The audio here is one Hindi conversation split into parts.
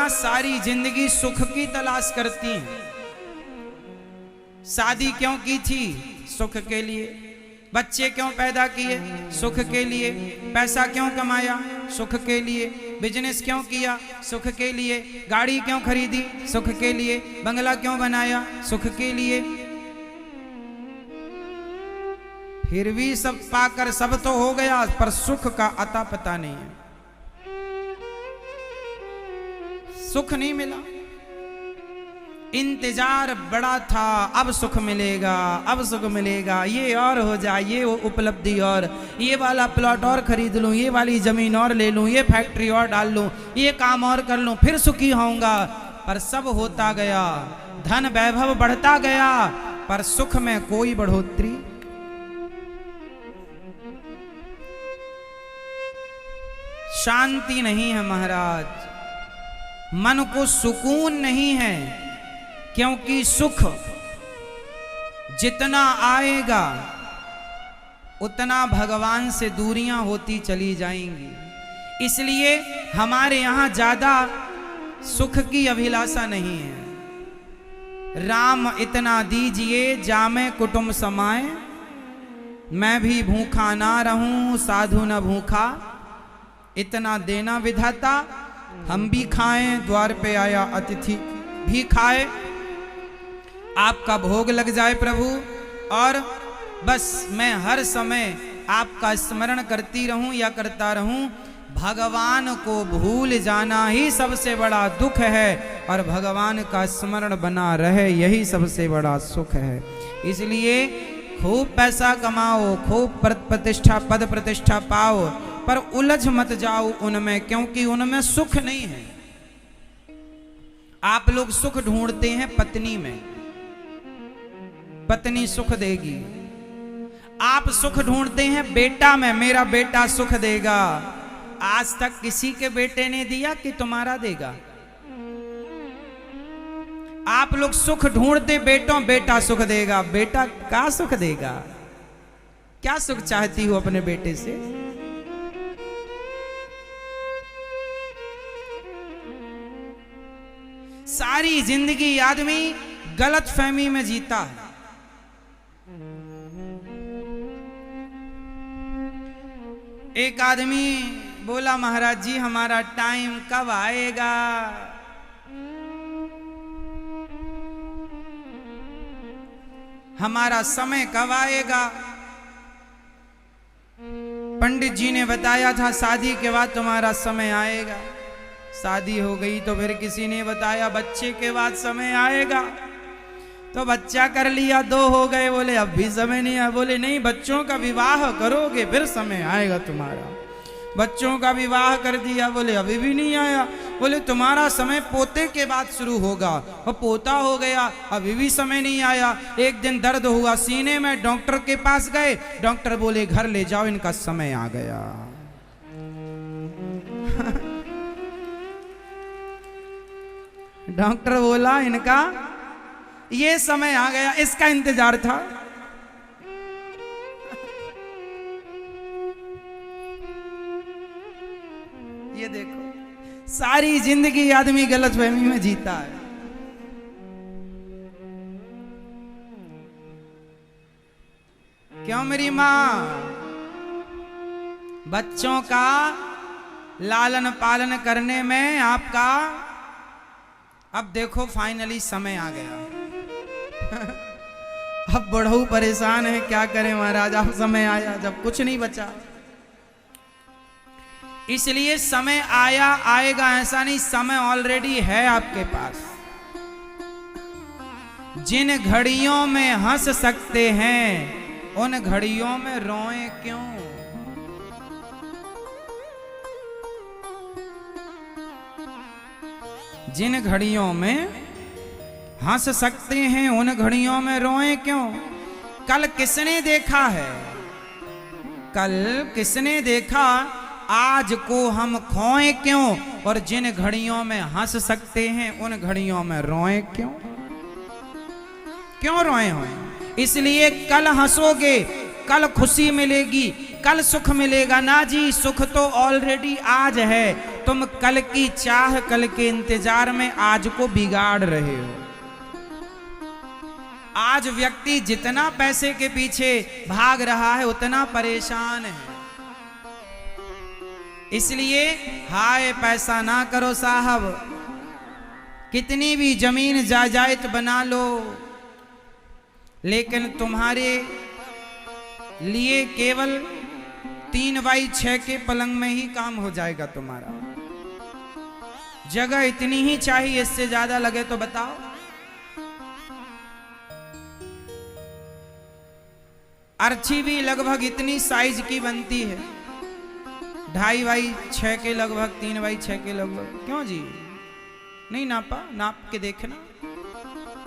औरतें सारी जिंदगी सुख की तलाश करती हैं। शादी क्यों की थी? सुख के लिए। बच्चे क्यों पैदा किए? सुख के लिए। पैसा क्यों कमाया? सुख के लिए। बिजनेस क्यों किया? सुख के लिए। गाड़ी क्यों खरीदी? सुख के लिए। बंगला क्यों बनाया? सुख के लिए। फिर भी सब पाकर सब तो हो गया, पर सुख का अता पता नहीं है। सुख नहीं मिला। इंतजार बड़ा था, अब सुख मिलेगा, अब सुख मिलेगा, ये और हो जाए, ये उपलब्धि और, ये वाला प्लॉट और खरीद लूं, ये वाली जमीन और ले लूं, ये फैक्ट्री और डाल लूं, ये काम और कर लूं, फिर सुखी होऊंगा। पर सब होता गया, धन वैभव बढ़ता गया, पर सुख में कोई बढ़ोतरी। शांति नहीं है महाराज, मन को सुकून नहीं है, क्योंकि सुख जितना आएगा उतना भगवान से दूरियां होती चली जाएंगी। इसलिए हमारे यहां ज्यादा सुख की अभिलाषा नहीं है। राम इतना दीजिए जामे कुटुंब समाए, मैं भी भूखा ना रहूं साधु न भूखा। इतना देना विधाता, हम भी खाएं, द्वार पे आया अतिथि भी खाए। आपका भोग लग जाए प्रभु, और बस मैं हर समय आपका स्मरण करती रहूं या करता रहूं। भगवान को भूल जाना ही सबसे बड़ा दुख है, और भगवान का स्मरण बना रहे यही सबसे बड़ा सुख है। इसलिए खूब पैसा कमाओ, खूब प्रतिष्ठा, पद प्रतिष्ठा पाओ, पर उलझ मत जाओ उनमें, क्योंकि उनमें सुख नहीं है। आप लोग सुख ढूंढते हैं पत्नी में, पत्नी सुख देगी। आप सुख ढूंढते हैं बेटा में, मेरा बेटा सुख देगा। आज तक किसी के बेटे ने दिया कि तुम्हारा देगा? आप लोग सुख ढूंढते बेटों, बेटा सुख देगा। बेटा क्या सुख देगा? क्या सुख चाहती हो अपने बेटे से? सारी जिंदगी आदमी गलत फहमी में जीता है। एक आदमी बोला, महाराज जी हमारा टाइम कब आएगा? हमारा समय कब आएगा? पंडित जी ने बताया था शादी के बाद तुम्हारा समय आएगा। शादी हो गई तो फिर किसी ने बताया बच्चे के बाद समय आएगा। तो बच्चा कर लिया, 2 हो गए, बोले अब भी समय नहीं आया। बोले नहीं, बच्चों का विवाह करोगे फिर समय आएगा तुम्हारा। बच्चों का विवाह कर दिया, बोले अभी भी नहीं आया। बोले तुम्हारा समय पोते के बाद शुरू होगा, और पोता हो गया, अभी भी समय नहीं आया। एक दिन दर्द हुआ सीने में, डॉक्टर के पास गए, डॉक्टर बोले घर ले जाओ, इनका समय आ गया। डॉक्टर बोला इनका ये समय आ गया, इसका इंतजार था। ये देखो, सारी जिंदगी आदमी गलतफहमी में जीता है। क्यों मेरी मां? बच्चों का लालन पालन करने में आपका, अब देखो फाइनली समय आ गया। अब बड़हू परेशान है, क्या करें महाराज, अब समय आया जब कुछ नहीं बचा। इसलिए समय आया आएगा ऐसा नहीं, समय ऑलरेडी है आपके पास। जिन घड़ियों में हंस सकते हैं उन घड़ियों में रोएं क्यों? जिन घड़ियों में हंस सकते हैं उन घड़ियों में रोएं क्यों? कल किसने देखा है, कल किसने देखा, आज को हम खोएं क्यों? और जिन घड़ियों में हंस सकते हैं उन घड़ियों में रोएं क्यों? क्यों रोएं हो? इसलिए कल हंसोगे, कल खुशी मिलेगी, कल सुख मिलेगा ना जी। सुख तो ऑलरेडी आज है, तुम कल की चाह, कल के इंतजार में आज को बिगाड़ रहे हो। आज व्यक्ति जितना पैसे के पीछे भाग रहा है उतना परेशान है। इसलिए हाय पैसा ना करो साहब, कितनी भी जमीन जायदाद बना लो, लेकिन तुम्हारे लिए केवल 3x6 के पलंग में ही काम हो जाएगा। तुम्हारा जगह इतनी ही चाहिए, इससे ज्यादा लगे तो बताओ। अर्ची भी लगभग इतनी साइज की बनती है, 2.5x6 के लगभग, 3x6 के लगभग। क्यों जी नहीं नापा? नाप के देखना,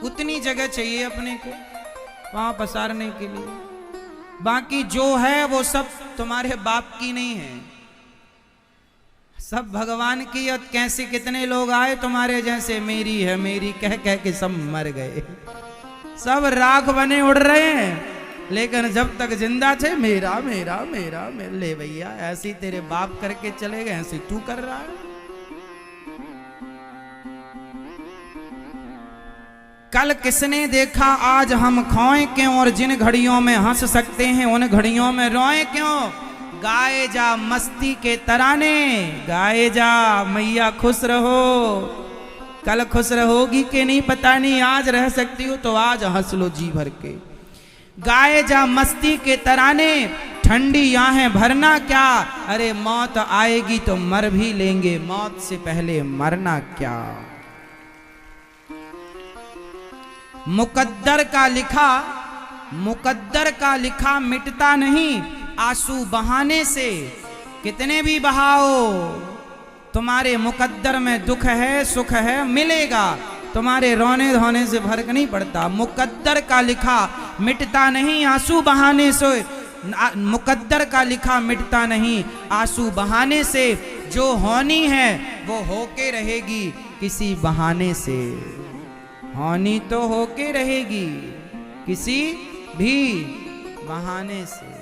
उतनी जगह चाहिए अपने को वहां पसारने के लिए। बाकी जो है वो सब तुम्हारे बाप की नहीं है, सब भगवान की। और कैसे कितने लोग आए तुम्हारे जैसे, मेरी है मेरी कह कह के सब मर गए, सब राख बने उड़ रहे हैं। लेकिन जब तक जिंदा थे मेरा मेरा मेरा मेरा। ले भैया, ऐसी तेरे बाप करके चले गए, ऐसी तू कर रहा है। कल किसने देखा आज हम खोएं क्यों, और जिन घड़ियों में हंस सकते हैं उन घड़ियों में रोएं क्यों। गाए जा मस्ती के तराने, गाए जा मैया खुश रहो। कल खुश रहोगी कि नहीं पता नहीं, आज रह सकती हो तो आज हंस लो जी भर के। गाए जा मस्ती के तराने, ठंडी आहें भरना क्या। अरे मौत आएगी तो मर भी लेंगे, मौत से पहले मरना क्या। मुकद्दर का लिखा मिटता नहीं, आंसू बहाने से कितने भी बहाओ। तुम्हारे मुकद्दर में दुख है सुख है मिलेगा, तुम्हारे रोने धोने से फर्क नहीं पड़ता। मुकद्दर का लिखा मिटता नहीं आंसू बहाने से, मुकद्दर का लिखा मिटता नहीं आंसू बहाने से। जो होनी है वो होके रहेगी किसी बहाने से, होनी तो होके रहेगी किसी भी बहाने से।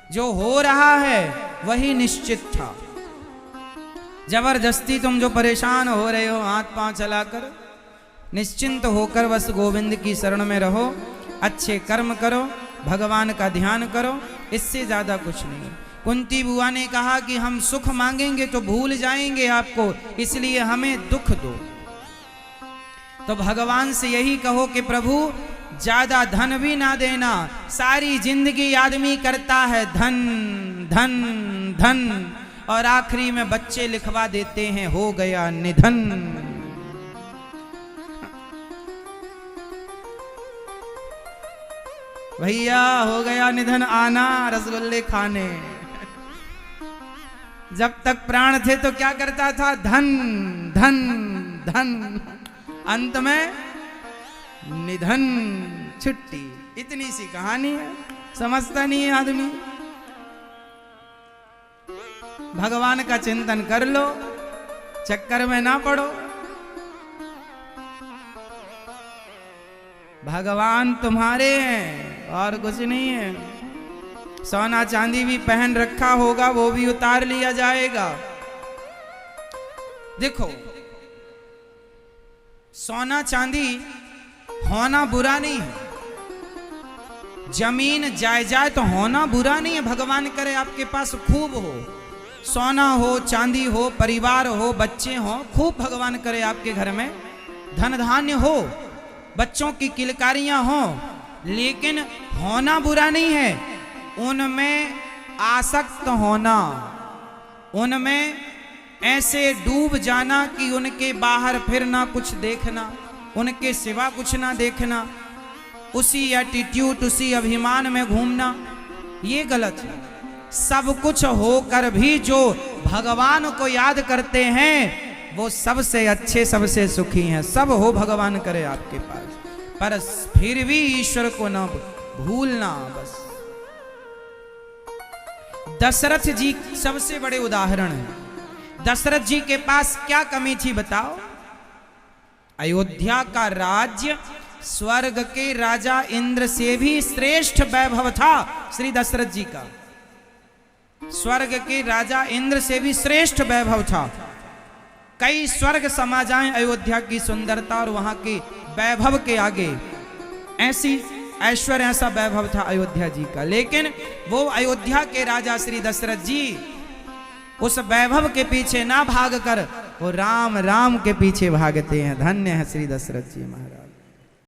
जो हो रहा है वही निश्चित था। जबरदस्ती तुम जो परेशान हो रहे हो हाथ पांव चलाकर, निश्चिंत होकर बस गोविंद की शरण में रहो, अच्छे कर्म करो, भगवान का ध्यान करो, इससे ज्यादा कुछ नहीं। कुंती बुआ ने कहा कि हम सुख मांगेंगे तो भूल जाएंगे आपको, इसलिए हमें दुख दो। तो भगवान से यही कहो कि प्रभु ज्यादा धन भी ना देना। सारी जिंदगी आदमी करता है धन धन धन, और आखिरी में बच्चे लिखवा देते हैं हो गया निधन। भैया हो गया निधन, आना रसगुल्ले खाने। जब तक प्राण थे तो क्या करता था, धन धन धन, अंत में निधन, छुट्टी। इतनी सी कहानी है, समझता नहीं है आदमी। भगवान का चिंतन कर लो, चक्कर में ना पड़ो। भगवान तुम्हारे हैं और कुछ नहीं है। सोना चांदी भी पहन रखा होगा वो भी उतार लिया जाएगा। देखो, सोना चांदी होना बुरा नहीं है, जमीन जायदाद तो होना बुरा नहीं है। भगवान करे आपके पास खूब हो, सोना हो चांदी हो, परिवार हो, बच्चे हो, खूब भगवान करे आपके घर में धन धान्य हो, बच्चों की किलकारियां हो, लेकिन होना बुरा नहीं है। उनमें आसक्त होना, उनमें ऐसे डूब जाना कि उनके बाहर फिर ना कुछ देखना, उनके सिवा कुछ ना देखना, उसी एटीट्यूड उसी अभिमान में घूमना, ये गलत है। सब कुछ होकर भी जो भगवान को याद करते हैं वो सबसे अच्छे सबसे सुखी हैं। सब हो भगवान करे आपके पास, पर फिर भी ईश्वर को न भूलना। बस दशरथ जी सबसे बड़े उदाहरण हैं। दशरथ जी के पास क्या कमी थी बताओ? अयोध्या का राज्य स्वर्ग के राजा इंद्र से भी श्रेष्ठ वैभव था। श्री दशरथ जी का स्वर्ग के राजा इंद्र से भी श्रेष्ठ वैभव था, कई स्वर्ग समा जाएं अयोध्या की सुंदरता और वहां के वैभव के आगे। ऐसी ऐश्वर्य, ऐसा वैभव था अयोध्या जी का। लेकिन वो अयोध्या के राजा श्री दशरथ जी उस वैभव के पीछे ना भाग कर वो राम राम के पीछे भागते हैं। धन्य है श्री दशरथ जी महाराज।